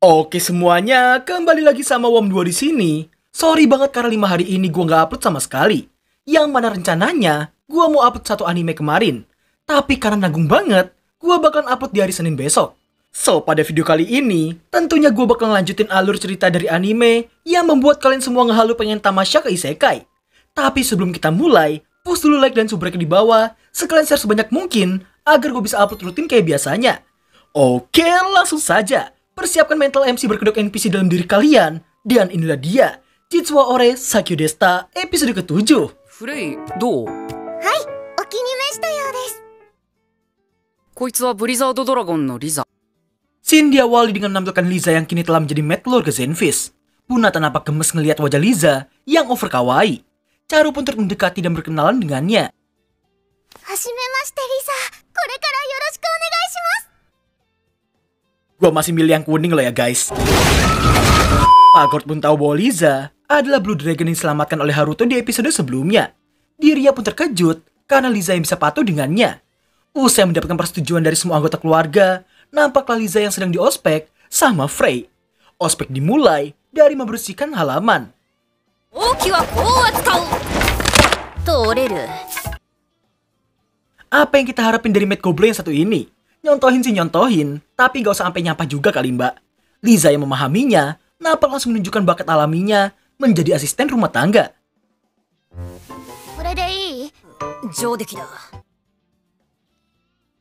Oke semuanya, kembali lagi sama Wom2 di sini. Sorry banget karena 5 hari ini gue nggak upload sama sekali. Yang mana rencananya gue mau upload satu anime kemarin. Tapi karena nanggung banget, gue bakalan upload di hari Senin besok. So, pada video kali ini, tentunya gue bakal lanjutin alur cerita dari anime yang membuat kalian semua ngehalu pengen tamasya ke isekai. Tapi sebelum kita mulai, push dulu like dan subrek di bawah, sekalian share sebanyak mungkin agar gue bisa upload rutin kayak biasanya. Oke, langsung saja. Persiapkan mental MC berkedok NPC dalam diri kalian. Dan inilah dia, Jitsuwa Ore Sakyo Desta episode ke-7. フレイ、どう？はい、お気に召したようです。こいつはブリザードドラゴンのリザ。 Scene diawali dengan menampilkan Liza yang kini telah menjadi Mad Lord ke Zenfis. Punata nampak gemes ngelihat wajah Liza yang over kawaii. Charu pun turut mendekati dan berkenalan dengannya. はじめましてリサ、これからよろしくお願いします。 Gua masih milih yang kuning loh ya guys. Pagord pun tahu bahwa Liza adalah Blue Dragon yang diselamatkan oleh Haruto di episode sebelumnya. Dirinya pun terkejut karena Liza yang bisa patuh dengannya. Usai mendapatkan persetujuan dari semua anggota keluarga, nampaklah Liza yang sedang diospek sama Frey. Ospek dimulai dari membersihkan halaman. 王騎はこう扱う。通れる。 Apa yang kita harapin dari Mad Goblin yang satu ini? Nyontohin sih nyontohin, tapi gak usah sampai nyampah juga kali mbak. Liza yang memahaminya, nampak langsung menunjukkan bakat alaminya menjadi asisten rumah tangga. これでいい？上出来だ。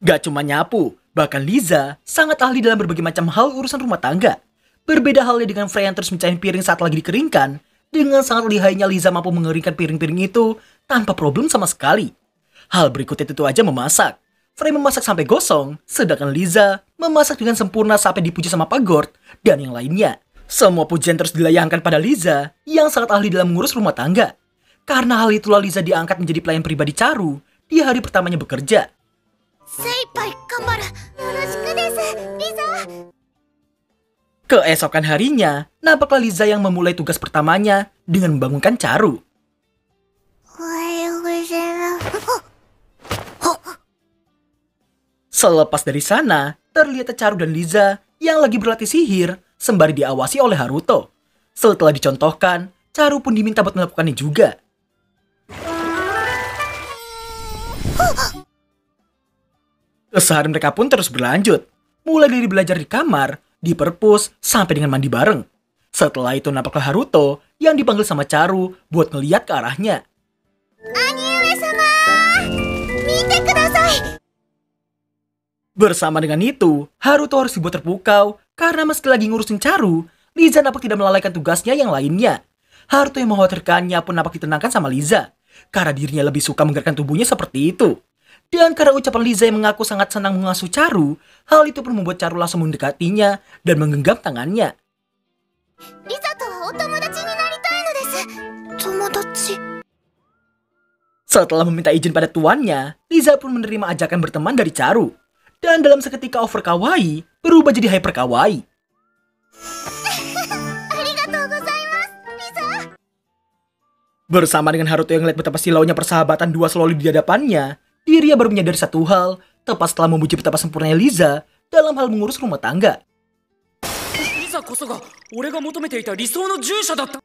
Gak cuma nyapu, bahkan Liza sangat ahli dalam berbagai macam hal urusan rumah tangga. Berbeda halnya dengan Frey yang terus mencahin piring saat lagi dikeringkan. Dengan sangat lihainya Liza mampu mengeringkan piring-piring itu tanpa problem sama sekali. Hal berikutnya tentu aja memasak. Frey memasak sampai gosong, sedangkan Liza memasak dengan sempurna sampai dipuji sama Pagord dan yang lainnya. Semua pujian terus dilayangkan pada Liza yang sangat ahli dalam mengurus rumah tangga. Karena hal itulah Liza diangkat menjadi pelayan pribadi Charu di hari pertamanya bekerja. 精一杯頑張る。よろしくです、リサ。 Keesokan harinya, nampaklah Liza yang memulai tugas pertamanya dengan membangunkan Charu. おはようございます。 Selepas dari sana, terlihat Charu dan Liza yang lagi berlatih sihir sembari diawasi oleh Haruto. Setelah dicontohkan, Charu pun diminta buat melakukannya juga. Keseharian mereka pun terus berlanjut. Mulai dari belajar di kamar, di perpus, sampai dengan mandi bareng. Setelah itu nampaklah Haruto yang dipanggil sama Charu buat ngeliat ke arahnya. 兄上様、見てください。 Bersama dengan itu, Haruto harus dibuat terpukau karena meski lagi ngurusin Charu, Liza nampak tidak melalaikan tugasnya yang lainnya. Haruto yang mengkhawatirkannya pun nampak ditenangkan sama Liza, karena dirinya lebih suka menggerakkan tubuhnya seperti itu. Dan karena ucapan Liza yang mengaku sangat senang mengasuh Charu, hal itu pun membuat Charu langsung mendekatinya dan menggenggam tangannya. リサとはお友達になりたいのです。友達。 Setelah meminta izin pada tuannya, Liza pun menerima ajakan berteman dari Charu. Dan dalam seketika over kawaii, berubah jadi hyper kawaii. ありがとうございます、リサ。 Bersama dengan Haruto yang melihat betapa silaunya persahabatan dua seloli di hadapannya, dirinya baru menyadari satu hal, tepat setelah memuji betapa sempurnanya Liza dalam hal mengurus rumah tangga. リザこそが俺が求めていた理想の従者だった。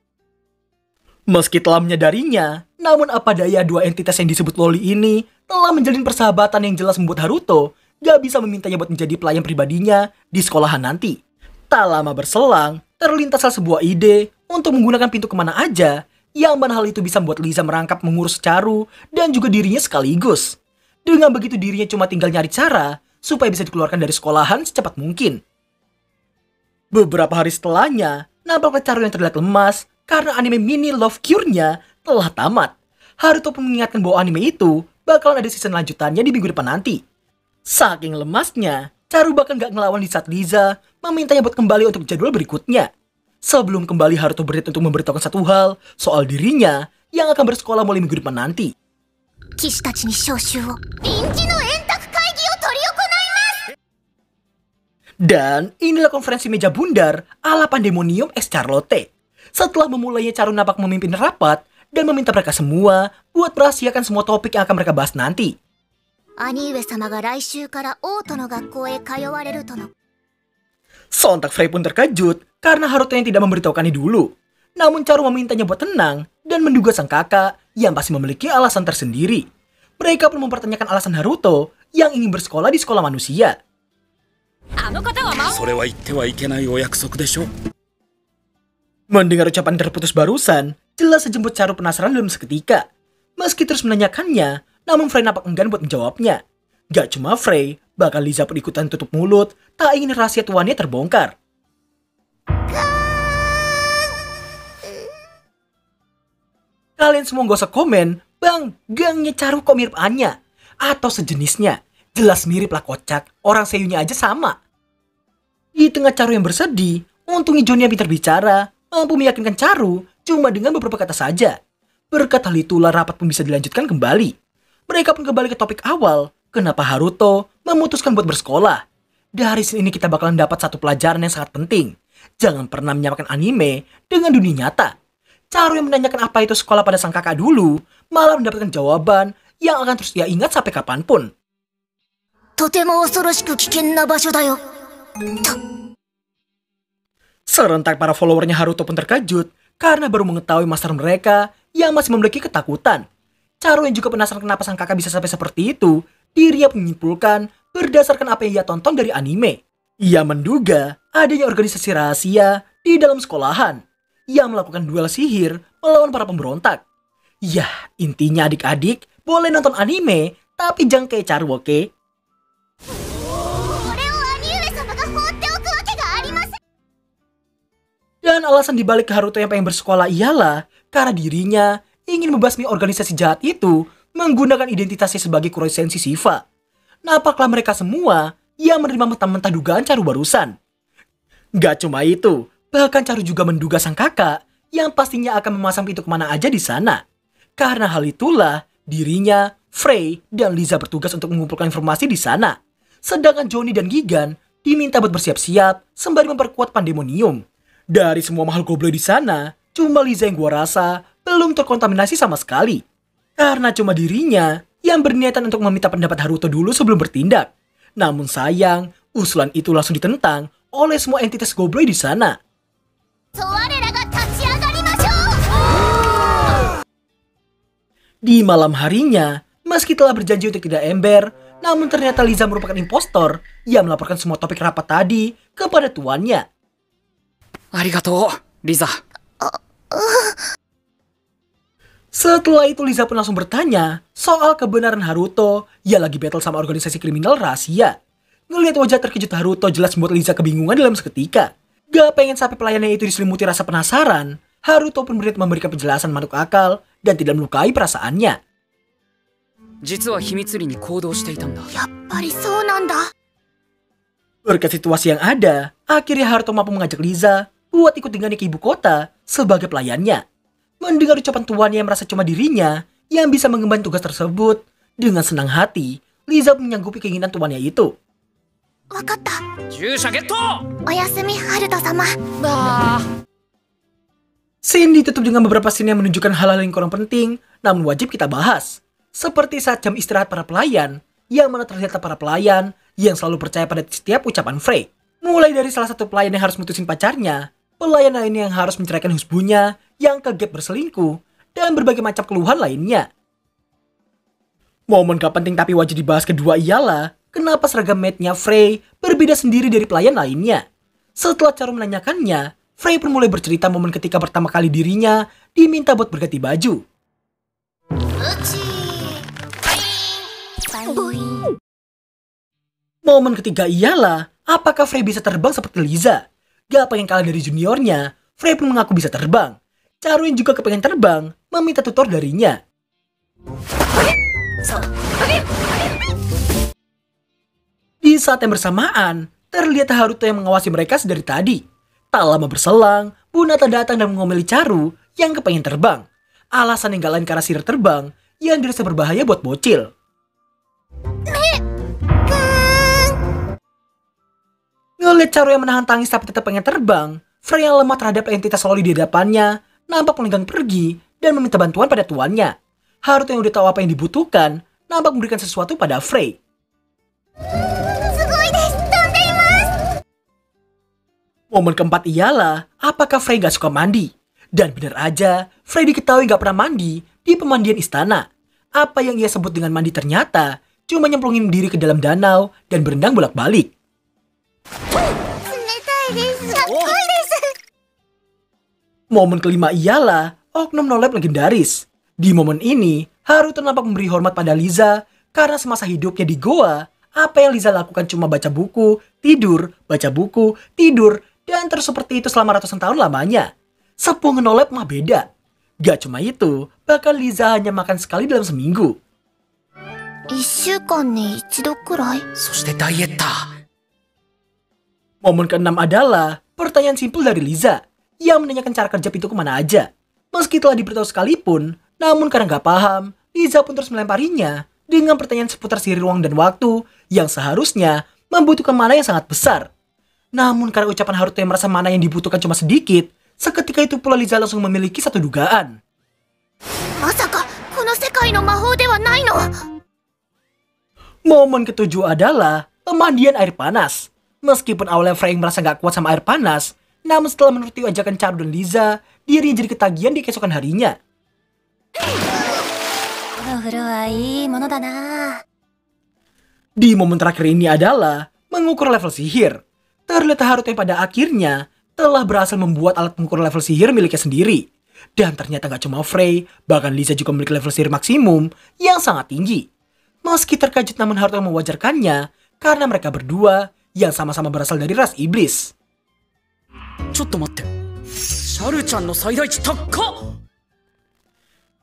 Meski telah menyadarinya, namun apa daya dua entitas yang disebut loli ini telah menjalin persahabatan yang jelas membuat Haruto gak bisa memintanya buat menjadi pelayan pribadinya di sekolahan nanti. Tak lama berselang, terlintaslah sebuah ide untuk menggunakan pintu kemana aja, yang mana hal itu bisa membuat Liza merangkap mengurus Charu dan juga dirinya sekaligus. Dengan begitu dirinya cuma tinggal nyari cara supaya bisa dikeluarkan dari sekolahan secepat mungkin. Beberapa hari setelahnya, nampaklah Charu yang terlihat lemas karena anime mini Love Cure-nya telah tamat. Haruto pun mengingatkan bahwa anime itu bakalan ada season lanjutannya di minggu depan nanti. Saking lemasnya, Charu bahkan gak ngelawan di saat Liza memintanya buat kembali untuk jadwal berikutnya. Sebelum kembali, Haruto berniat untuk memberitahukan satu hal soal dirinya yang akan bersekolah mulai minggu depan nanti. 騎士たちに招集を。臨時の円卓会議を執り行います。 Dan inilah konferensi meja bundar ala Pandemonium X Charlotte. Setelah memulainya, Charu nampak memimpin rapat dan meminta mereka semua buat merahasiakan semua topik yang akan mereka bahas nanti. 兄上様が来週から王都の学校へ通われるとの。Sontak Frey pun terkejut karena Haruto yang tidak memberitahukannya dulu. Namun Charu memintanya buat tenang dan menduga sang kakak yang pasti memiliki alasan tersendiri. Mereka pun mempertanyakan alasan Haruto yang ingin bersekolah di sekolah manusia. あの方はそれは言ってはいけないお約束でしょ。 Mendengar ucapan terputus barusan, jelas sejemput Charu penasaran dalam seketika. Meski terus menanyakannya, namun Frey nampak enggan buat menjawabnya. Gak cuma Frey, bahkan Liza pun ikutan tutup mulut, tak ingin rahasia tuannya terbongkar. Kalian semua gak usah komen, bang, gangnya Charu kok mirip Anya. Atau sejenisnya, jelas mirip lah kocak, orang seiyunya aja sama. Di tengah Charu yang bersedih, untungnya Johnny yang pintar bicara, mampu meyakinkan Charu cuma dengan beberapa kata saja. Berkat hal itulah rapat pun bisa dilanjutkan kembali. Mereka pun kembali ke topik awal, kenapa Haruto memutuskan buat bersekolah. Dari sini kita bakalan dapat satu pelajaran yang sangat penting. Jangan pernah menyamakan anime dengan dunia nyata. Charu yang menanyakan apa itu sekolah pada sang kakak dulu, malah mendapatkan jawaban yang akan terus dia ingat sampai kapanpun. とても恐ろしく危険な場所だよ。Serentak para followernya Haruto pun terkejut karena baru mengetahui master mereka yang masih memiliki ketakutan. Charu yang juga penasaran kenapa sang kakak bisa sampai seperti itu, dirinya menyimpulkan berdasarkan apa yang ia tonton dari anime. Ia menduga adanya organisasi rahasia di dalam sekolahan yang melakukan duel sihir melawan para pemberontak. Yah, intinya adik-adik boleh nonton anime, tapi jangan kayak Charu, oke? Dan alasan dibalik Haruto yang pengen bersekolah ialah karena dirinya ingin membasmi organisasi jahat itu menggunakan identitasnya sebagai Kuroi Senshi Shiva. Nampaklah mereka semua yang menerima mentah-mentah dugaan Charu barusan. Gak cuma itu, bahkan Charu juga menduga sang kakak yang pastinya akan memasang pintu kemana aja di sana. Karena hal itulah dirinya, Frey, dan Liza bertugas untuk mengumpulkan informasi di sana. Sedangkan Johnny dan Gigan diminta buat bersiap-siap sembari memperkuat Pandemonium. Dari semua makhluk goblok di sana, cuma Liza yang gua rasa belum terkontaminasi sama sekali. Karena cuma dirinya yang berniatan untuk meminta pendapat Haruto dulu sebelum bertindak. Namun sayang, usulan itu langsung ditentang oleh semua entitas goblok di sana. Di malam harinya, meski telah berjanji untuk tidak ember, namun ternyata Liza merupakan impostor yang melaporkan semua topik rapat tadi kepada tuannya. ありがとう、リザ。 Setelah itu Liza pun langsung bertanya soal kebenaran Haruto yang lagi battle sama organisasi kriminal rahasia. Ngelihat wajah terkejut Haruto jelas membuat Liza kebingungan dalam seketika. Gak pengen sampai pelayannya itu diselimuti rasa penasaran, Haruto pun berniat memberikan penjelasan masuk akal dan tidak melukai perasaannya. 実は秘密裏に行動していたんだ。やっぱりそうなんだ。 Berkat situasi yang ada, akhirnya Haruto mampu mengajak Liza buat ikut dengannya ke ibu kota sebagai pelayannya. Mendengar ucapan tuannya yang merasa cuma dirinya yang bisa mengemban tugas tersebut, dengan senang hati, Liza menyanggupi keinginan tuannya itu. わかった。従者ゲット。おやすみ、ハルト様。 Scene ditutup dengan beberapa scene yang menunjukkan hal-hal yang kurang penting, namun wajib kita bahas. Seperti saat jam istirahat para pelayan, yang mana terlihat para pelayan yang selalu percaya pada setiap ucapan Frey. Mulai dari salah satu pelayan yang harus mutusin pacarnya, pelayan lainnya yang harus menceraikan husbunya, yang kegep berselingkuh, dan berbagai macam keluhan lainnya. Momen gak penting tapi wajib dibahas kedua ialah kenapa seragam maidnya Frey berbeda sendiri dari pelayan lainnya. Setelah Charu menanyakannya, Frey pun mulai bercerita momen ketika pertama kali dirinya diminta buat berganti baju. Momen ketiga ialah apakah Frey bisa terbang seperti Liza. Gak pengen kalah dari juniornya, Frey pun mengaku bisa terbang. Charu yang juga kepengen terbang meminta tutor darinya. Di saat yang bersamaan, terlihat Haruto yang mengawasi mereka sedari tadi. Tak lama berselang, Bunata datang dan mengomeli Charu yang kepengen terbang. Alasan yang gak lain karena sihir terbang yang dirasa berbahaya buat bocil. Ngeliat Charu yang menahan tangis tapi tetap pengen terbang, Frey yang lemah terhadap entitas loli di hadapannya nampak melenggang pergi dan meminta bantuan pada tuannya. Haruto yang udah tahu apa yang dibutuhkan nampak memberikan sesuatu pada Frey. Momen keempat ialah, apakah Frey gak suka mandi? Dan benar aja, Frey diketahui gak pernah mandi di pemandian istana. Apa yang ia sebut dengan mandi ternyata cuma nyemplungin diri ke dalam danau dan berenang bolak-balik. Momen kelima ialah oknum nolep legendaris. Di momen ini, Haruto nampak memberi hormat pada Liza karena semasa hidupnya di goa, apa yang Liza lakukan cuma baca buku, tidur, dan terus seperti itu selama ratusan tahun lamanya. Sepuh ngenolep mah beda. Gak cuma itu, bahkan Liza hanya makan sekali dalam seminggu. 1週間に1度くらい。そしてダイエッター。 Momen keenam adalah pertanyaan simpel dari Liza yang menanyakan cara kerja pintu kemana aja. Meski telah diberitahu sekalipun, namun karena gak paham, Liza pun terus melemparinya dengan pertanyaan seputar sihir ruang dan waktu yang seharusnya membutuhkan mana yang sangat besar. Namun karena ucapan Haruto yang merasa mana yang dibutuhkan cuma sedikit, seketika itu pula Liza langsung memiliki satu dugaan. まさかこの世界の魔法ではないの？ Momen ketujuh adalah pemandian air panas. Meskipun awalnya Frey merasa gak kuat sama air panas, namun setelah menuruti ajakan Charu dan Liza, dirinya jadi ketagihan di keesokan harinya. Di momen terakhir ini adalah mengukur level sihir. Terlihat Haruto yang pada akhirnya telah berhasil membuat alat pengukur level sihir miliknya sendiri. Dan ternyata gak cuma Frey, bahkan Liza juga memiliki level sihir maksimum yang sangat tinggi. Meski terkejut namun Haruto mewajarkannya karena mereka berdua yang sama-sama berasal dari ras iblis. ちょっと待って。シャルちゃんの最大値高っ。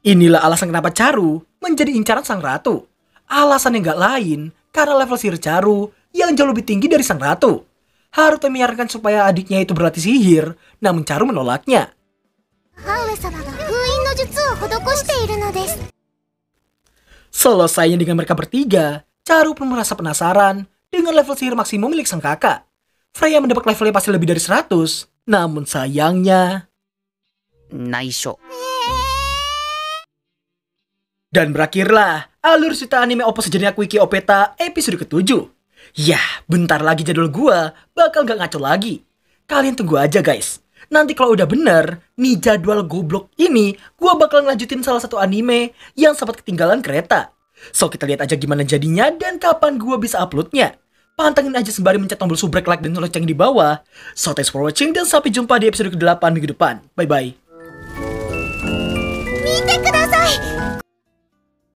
Inilah alasan kenapa Charu menjadi incaran sang ratu. Alasan yang gak lain karena level sihir Charu yang jauh lebih tinggi dari sang ratu. Haruto menyarankan supaya adiknya itu berlatih sihir, namun Charu menolaknya. Selesainya dengan mereka bertiga, Charu pun merasa penasaran dengan level sihir maksimum milik sang kakak. Freya mendapat levelnya pasti lebih dari 100, namun sayangnya... 内緒。 Dan berakhirlah alur cerita anime Oppo Sejenak Wiki Opeta episode ke-7. Yah, bentar lagi jadwal gua bakal gak ngaco lagi. Kalian tunggu aja guys. Nanti kalau udah bener, nih jadwal goblok ini, gua bakal ngelanjutin salah satu anime yang sempat ketinggalan kereta. So kita lihat aja gimana jadinya dan kapan gua bisa uploadnya. Pantengin aja sembari mencet tombol subrek, like, dan lonceng di bawah. So thanks for watching dan sampai jumpa di episode ke-8 minggu depan. Bye-bye.